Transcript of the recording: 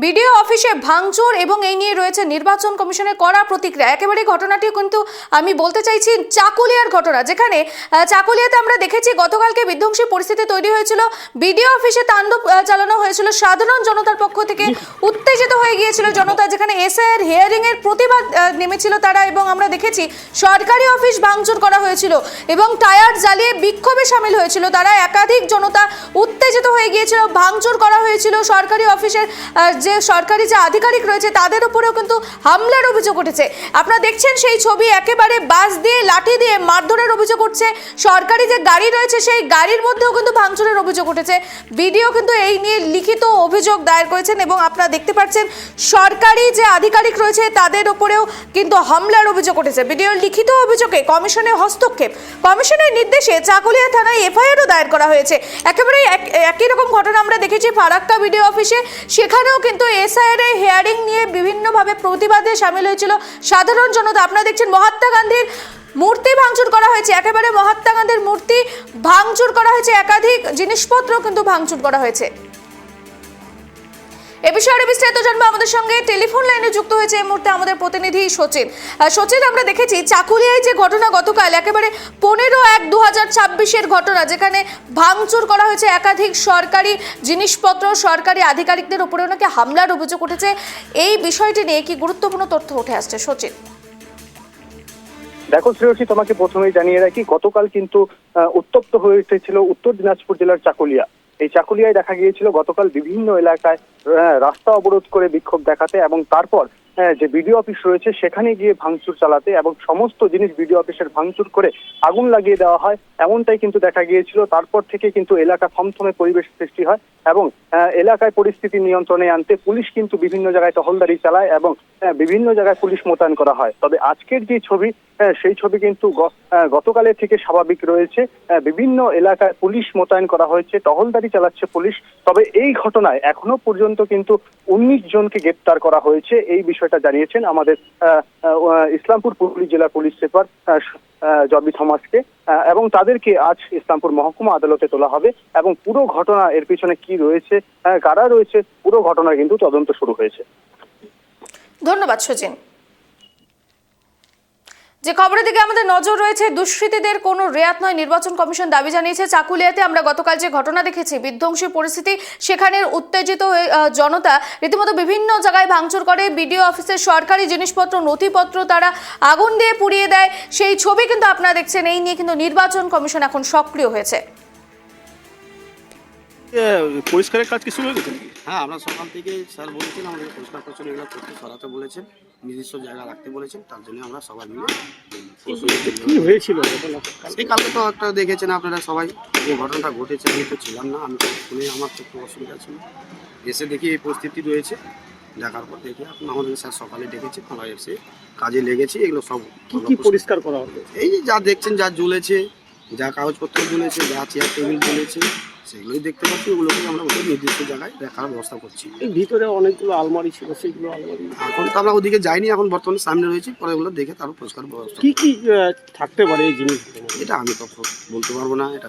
BDO অফিসে ভাঙচুর এবং এই নিয়ে রয়েছে নির্বাচন কমিশনের কড়া প্রতিক্রিয়া। একেবারে ঘটনাটি কিন্তু আমি বলতে চাইছি চাকুলিয়ার ঘটনা, যেখানে চাকুলিয়াতে আমরা দেখেছি গতকালকে বিধ্বংসী পরিস্থিতি তৈরি হয়েছিল। বিডিও অফিসে তাণ্ডব চালানো হয়েছিল সাধারণ জনতার পক্ষ থেকে, উত্তেজিত হয়ে গিয়েছিল জনতা, যেখানে এসআইয়ের হিয়ারিং এর প্রতিবাদ নেমেছিল তারা, এবং আমরা দেখেছি সরকারি অফিস ভাঙচুর করা হয়েছিল এবং টায়ার জ্বালিয়ে বিক্ষোভে সামিল হয়েছিল তারা। একাধিক জনতা উত্তেজিত হয়ে গিয়েছিল, ভাঙচুর করা হয়েছিল সরকারি অফিসের যে সরকারি যে আধিকারিক রয়েছে তাদের উপরেও কিন্তু হামলার অভিযোগ উঠেছে। আপনারা দেখছেন সেই ছবি, একেবারে বাস দিয়ে লাঠি দিয়ে মারধরের অভিযোগ উঠছে। সরকারি যে গাড়ি রয়েছে সেই গাড়ির মধ্যেও কিন্তু ভাঙচুরের অভিযোগ উঠেছে। ভিডিও কিন্তু এই নিয়ে লিখিত অভিযোগ দায়ের করেছেন এবং আপনারা দেখতে পাচ্ছেন সরকারি যে আধিকারিক রয়েছে তাদের উপরেও কিন্তু হামলার অভিযোগ উঠেছে। ভিডিওর লিখিত অভিযোগে কমিশনের হস্তক্ষেপ, কমিশনের নির্দেশে চাকুলিয়া থানায় এফআইআরও দায়ের করা হয়েছে। একেবারে একই রকম ঘটনা আমরা দেখেছি ফারাক্কা ভিডিও অফিসে, সেখানেও কিন্তু এসআইআর এর হিয়ারিং নিয়ে বিভিন্নভাবে প্রতিবাদে সামিল হয়েছিল সাধারণ জনতা। আপনারা দেখছেন মহাত্মা গান্ধীর মূর্তি ভাঙচুর করা হয়েছে, একেবারে মহাত্মা গান্ধীর মূর্তি ভাঙচুর করা হয়েছে, একাধিক জিনিসপত্র কিন্তু ভাঙচুর করা হয়েছে। এ বিষয়ে বিস্তারিত জানবো, আমাদের সঙ্গে টেলিফোন লাইনে যুক্ত হয়েছে এই মুহূর্তে আমাদের প্রতিনিধি সচিন। সচিন, আমরা দেখেছি চাকুলিয়ায় যে ঘটনা গতকাল, একেবারে 15/1/2026 ঘটনা, যেখানে ভাঙচুর করা হয়েছে একাধিক সরকারি জিনিসপত্র, সরকারি আধিকারিকদের উপরেও নাকি হামলার অভিযোগ উঠেছে। এই বিষয়টি নিয়ে কি গুরুত্বপূর্ণ তথ্য উঠে আসছে সচিন? দেখো শ্রেয়সী, তোমাকে প্রথমেই জানিয়ে রাখি, গতকাল কিন্তু উত্তপ্ত হয়ে উঠেছিল উত্তর দিনাজপুর জেলার চাকুলিয়া। এই চাকুলিয়ায় দেখা গিয়েছিল গতকাল বিভিন্ন এলাকায় রাস্তা অবরোধ করে বিক্ষোভ দেখাতে এবং তারপর যে বিডিও অফিস রয়েছে সেখানে গিয়ে ভাঙচুর চালাতে এবং সমস্ত জিনিস বিডিও অফিসের ভাঙচুর করে আগুন লাগিয়ে দেওয়া হয়, এমনটাই কিন্তু দেখা গিয়েছিল। তারপর থেকে কিন্তু এলাকা থমথমে পরিবেশ সৃষ্টি হয় এবং এলাকায় পরিস্থিতি নিয়ন্ত্রণে আনতে পুলিশ কিন্তু বিভিন্ন জায়গায় টহলদারি চালায় এবং বিভিন্ন জায়গায় পুলিশ মোতায়েন করা হয়। তবে আজকের যে ছবি, সেই ছবি কিন্তু গতকালের থেকে স্বাভাবিক রয়েছে। বিভিন্ন এলাকায় পুলিশ মোতায়েন করা হয়েছে, টহলদারি চালাচ্ছে পুলিশ। তবে এই ঘটনায় এখনো পর্যন্ত কিন্তু 19 জনকে গ্রেপ্তার করা হয়েছে, এই বিষয়টা জানিয়েছেন আমাদের ইসলামপুর পুরুলিয়া জেলার পুলিশ সুপার জবি থমাসকে, এবং তাদেরকে আজ ইসলামপুর মহকুমা আদালতে তোলা হবে এবং পুরো ঘটনা এর পিছনে কি রয়েছে, কারা রয়েছে, পুরো ঘটনা কিন্তু তদন্ত শুরু হয়েছে। ধন্যবাদ সচিন। যে খবরের দিকে আমাদের নজর রয়েছে, দুষ্কৃতীদের কোনো রেয়াত নয়, নির্বাচন কমিশন দাবি জানিয়েছে। চাকুলিয়াতে আমরা গতকাল যে ঘটনা দেখেছি, বিধ্বংসী পরিস্থিতি, সেখানের উত্তেজিত জনতা রীতিমতো বিভিন্ন জায়গায় ভাঙচুর করে, বিডিও অফিসের সরকারি জিনিসপত্র, নথিপত্র তারা আগুন দিয়ে পুড়িয়ে দেয়, সেই ছবি কিন্তু আপনারা দেখছেন। এই নিয়ে কিন্তু নির্বাচন কমিশন এখন সক্রিয় হয়েছে। পরিষ্কারের কাজ কি শুরু হয়ে গেছে? হ্যাঁ, আমরা সকাল থেকে স্যার বলেছেন আমাদের পরিষ্কার পরিচ্ছন্ন এগুলো করতে সরাতে বলেছেন, নিজস্ব জায়গা রাখতে বলেছেন, তার জন্য আমরা সবাই মিলে কি হয়েছিল? এই কালকে তো একটা দেখেছেন আপনারা সবাই, যে ঘটনাটা ঘটেছে, আমি তো ছিলাম না, আমি তো শুনে আমার তো একটু অসুবিধা ছিল, এসে দেখি এই পরিস্থিতি রয়েছে। দেখার পর দেখি আমাদের স্যার সকালে ডেকেছে, আমরা এসে কাজে লেগেছি। এগুলো সব কি পরিষ্কার করা হবে? এই যে যা দেখছেন, যা জ্বলেছে, যা কাগজপত্র জ্বলেছে, যা চেয়ার টেবিল জ্বলেছে, সেগুলোই দেখতে পাচ্ছি। ওগুলোকে আমরা ওদের নির্দিষ্ট জায়গায় রাখার ব্যবস্থা করছি। এই ভিতরে অনেকগুলো আলমারি ছিল, সেইগুলো আলমারি এখন তো আমরা ওদিকে যাইনি, এখন বর্তমানে সামনে রয়েছি, পরে ওগুলো দেখে তারপর পরিষ্কার ব্যবস্থা। কি থাকতে পারে এই জিনিসগুলো? এটা আমি তো বলতে পারবো না, এটা